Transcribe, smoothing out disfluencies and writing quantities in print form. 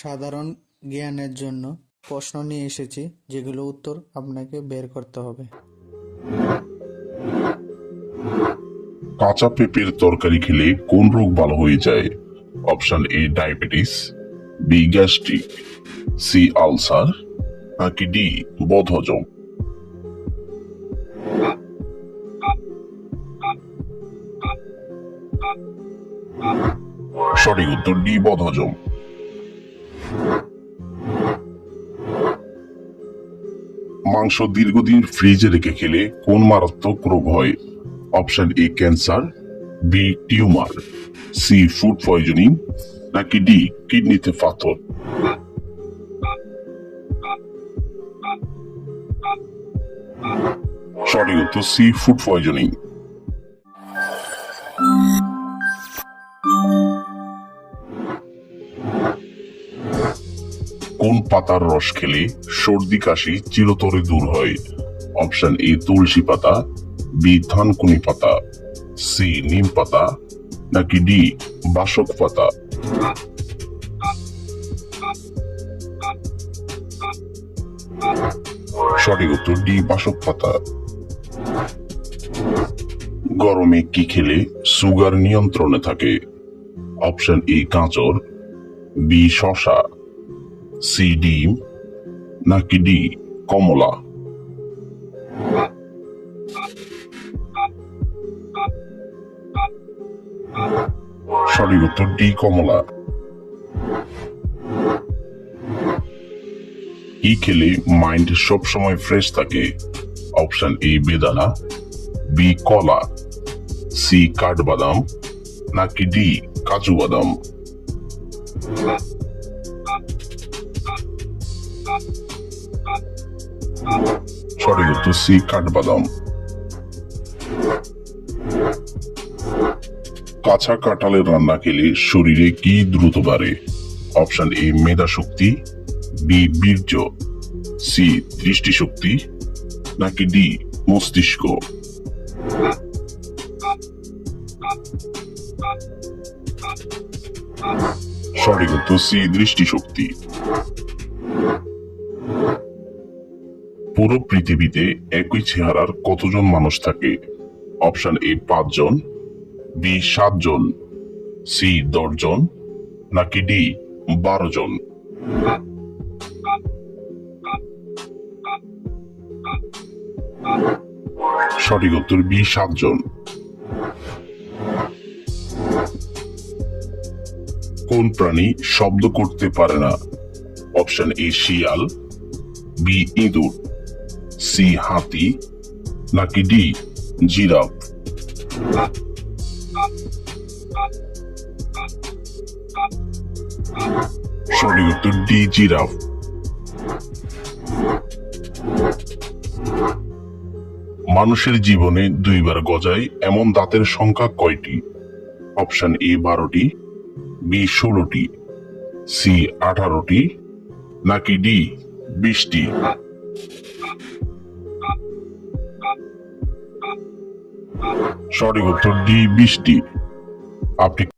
সাধারণ জ্ঞানের জন্য প্রশ্ন নিয়ে এসেছি, যেগুলো উত্তর আপনাকে বের করতে হবে। কাঁচা পেঁপের তরকারি খেলে কোন রোগ ভালো হয়ে যায়? Option A diabetes, B gastric, C ulcer, নাকি ডি বদহজম। সঠিক উত্তর ডি বদহজম। মাংস দীর্ঘদিন ফ্রিজে রেখে খেলে কোন মারাত্মক রোগ হয়? Option A cancer, B tumour, C food poisoning, নাকি ডি কিডনিতে পাথর। সঠিক উত্তর সি ফুড পয়জনিং। কোন পাতার রস খেলে সর্দি কাশি চিরতরে দূর হয়? অপশন এ তুলসী পাতা, বি থানকুনি পাতা, সি নিম পাতা, নাকি ডি বাসক পাতা। সঠিক উত্তর ডি বাসক পাতা। গরমে কি খেলে সুগার নিয়ন্ত্রণে থাকে? অপশন এ গাজর, বি শসা, সি ডিম, নাকি ডি কমলা। সঠিক উত্তর ডি কমলা। কি খেলে মাইন্ড সবসময় ফ্রেশ থাকে? অপশন এ বেদানা, বি কলা, সি কাঠবাদাম, নাকি ডি কাজু বাদাম। সঠিক উত্তর সি কাঠবাদাম। কাঁচা কাঁঠালের রান্না খেলে শরীরে কি দ্রুত বাড়ে? অপশন এ মেধা শক্তি, বি বীর্য, সি দৃষ্টিশক্তি, নাকি ডি মস্তিষ্ক। সঠিক উত্তর সি দৃষ্টিশক্তি। পুরো পৃথিবীতে একই চেহারার কতজন মানুষ থাকে? অপশন এ 5 জন, বি 7 জন, সি 10 জন, নাকি ডি 12 জন। সঠিক উত্তর বি 7 জন। কোন প্রাণী শব্দ করতে পারে না? অপশন এ শিয়াল, বি ইঁদুর, সি হাতি, নাকি ডি জিরাফ। সঠিক উত্তর ডি জিরাফ। মানুষের জীবনে 2 বার গজায় এমন দাঁতের সংখ্যা কয়টি? অপশন এ 12টি, বি 16টি, সি 18টি, নাকি ডি 20টি। সঠিক উত্তর ডি 20টি। আপনি